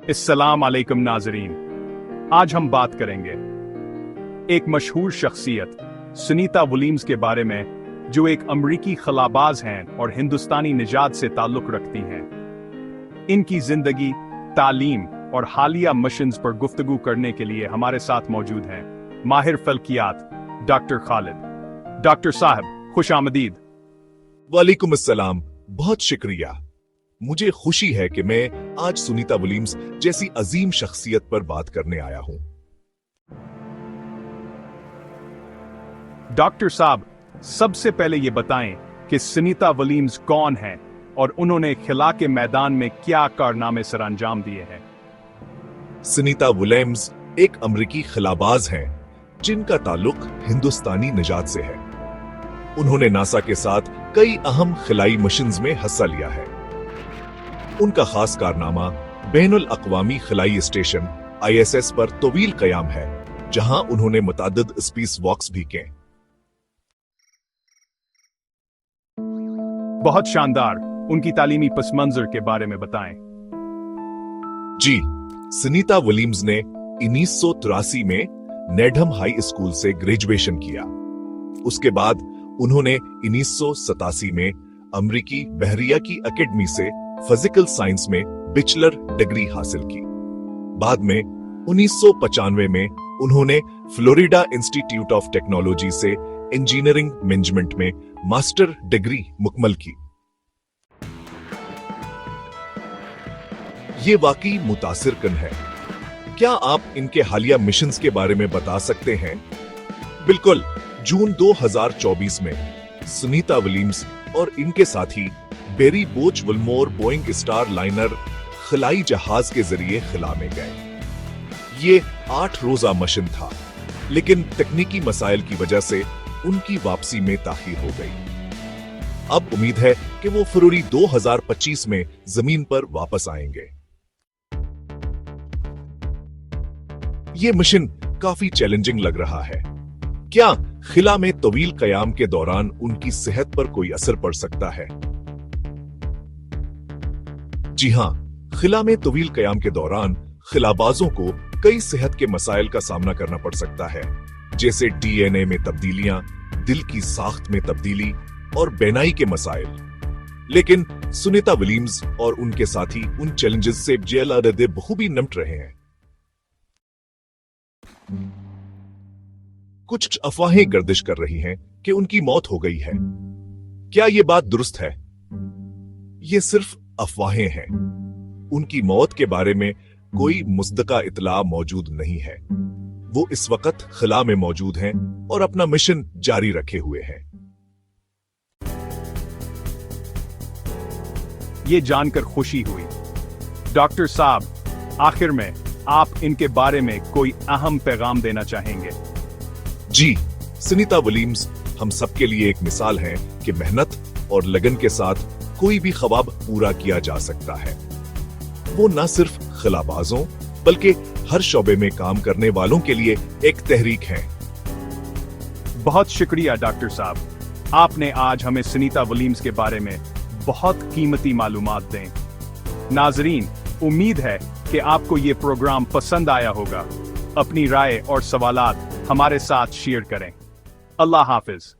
अस्सलाम वालेकुम नाजरीन। आज हम बात करेंगे एक मशहूर शख्सियत सुनीता विलियम्स के बारे में, जो एक अमरीकी खलाबाज हैं और हिंदुस्तानी निजात से ताल्लुक रखती हैं। इनकी जिंदगी, तालीम और हालिया मिशंस पर गुफ्तगू करने के लिए हमारे साथ मौजूद हैं माहिर फल्कियात डॉक्टर खालिद। डॉक्टर साहब, खुश आमदीद। वालेकुम अस्सलाम, बहुत शुक्रिया। मुझे खुशी है कि मैं आज सुनीता विलियम्स जैसी अजीम शख्सियत पर बात करने आया हूं। डॉक्टर साहब, सबसे पहले ये बताएं कि सुनीता विलियम्स कौन हैं और उन्होंने खिला के मैदान में क्या कारनामे सर अंजाम दिए हैं। सुनीता विलियम्स एक अमरीकी खिलाबाज हैं जिनका ताल्लुक हिंदुस्तानी निजात से है। उन्होंने नासा के साथ कई अहम खिलाई मिशंस में हिस्सा लिया है। उनका खास कारनामा बैनुल अक़वामी खिलाई स्टेशन ISS पर तवील कयाम है, जहां उन्होंने मुतअद्दिद स्पेस वॉक्स भी किए। बहुत शानदार। उनकी तालीमी पस मंजर के बारे में बताएं। जी, सुनीता विलियम्स ने 1983 में नेडहम हाई स्कूल से ग्रेजुएशन किया। उसके बाद उन्होंने 1987 में अमरीकी बहरिया की एकेडमी से फिजिकल साइंस में बैचलर डिग्री हासिल की। बाद में 1995 में उन्होंने फ्लोरिडा इंस्टीट्यूट ऑफ टेक्नोलॉजी से इंजीनियरिंग मैनेजमेंट में मास्टर डिग्री मुकम्मल की। ये वाकई मुतासिरकुन है। क्या आप इनके हालिया मिशंस के बारे में बता सकते हैं? बिल्कुल। जून 2024 में सुनीता विलियम्स और इनके साथी बेरी बोच विल्मोर बोइंग स्टार लाइनर खिलाई जहाज के जरिए खिला में गए। ये 8 रोजा मिशन था, लेकिन तकनीकी मसाइल की वजह से उनकी वापसी में ताखीर हो गई। अब उम्मीद है कि वो फरवरी 2025 में जमीन पर वापस आएंगे। ये मिशन काफी चैलेंजिंग लग रहा है। क्या खिला में तवील कयाम के दौरान उनकी सेहत पर कोई असर पड़ सकता है? जी हां, खिला में तवील कयाम के दौरान खिलाबाजों को कई सेहत के मसाइल का सामना करना पड़ सकता है, जैसे DNA में तब्दीलियां, दिल की साख्त में तब्दीली और बेनाई के मसाइल। लेकिन सुनीता विलियम्स और उनके साथी उन चैलेंजेस से बखूबी निपट रहे हैं। कुछ अफवाहें गर्दिश कर रही हैं कि उनकी मौत हो गई है। क्या यह बात दुरुस्त है? ये सिर्फ अफवाहें हैं। उनकी मौत के बारे में कोई मुसद्दका इतला मौजूद नहीं है। वो इस वक्त खिला में मौजूद हैं और अपना मिशन जारी रखे हुए हैं। ये जानकर खुशी हुई। डॉक्टर साहब, आखिर में आप इनके बारे में कोई अहम पैगाम देना चाहेंगे? जी, सुनीता विलियम्स हम सबके लिए एक मिसाल है कि मेहनत और लगन के साथ कोई भी ख्वाब पूरा किया जा सकता है। वो न सिर्फ खिलाबाजों बल्कि हर शोबे में काम करने वालों के लिए एक तहरीक है। बहुत शुक्रिया डॉक्टर साहब, आपने आज हमें सुनीता विलियम्स के बारे में बहुत कीमती मालूमात दें। नाजरीन, उम्मीद है कि आपको ये प्रोग्राम पसंद आया होगा। अपनी राय और सवालात हमारे साथ शेयर करें। अल्लाह हाफिज।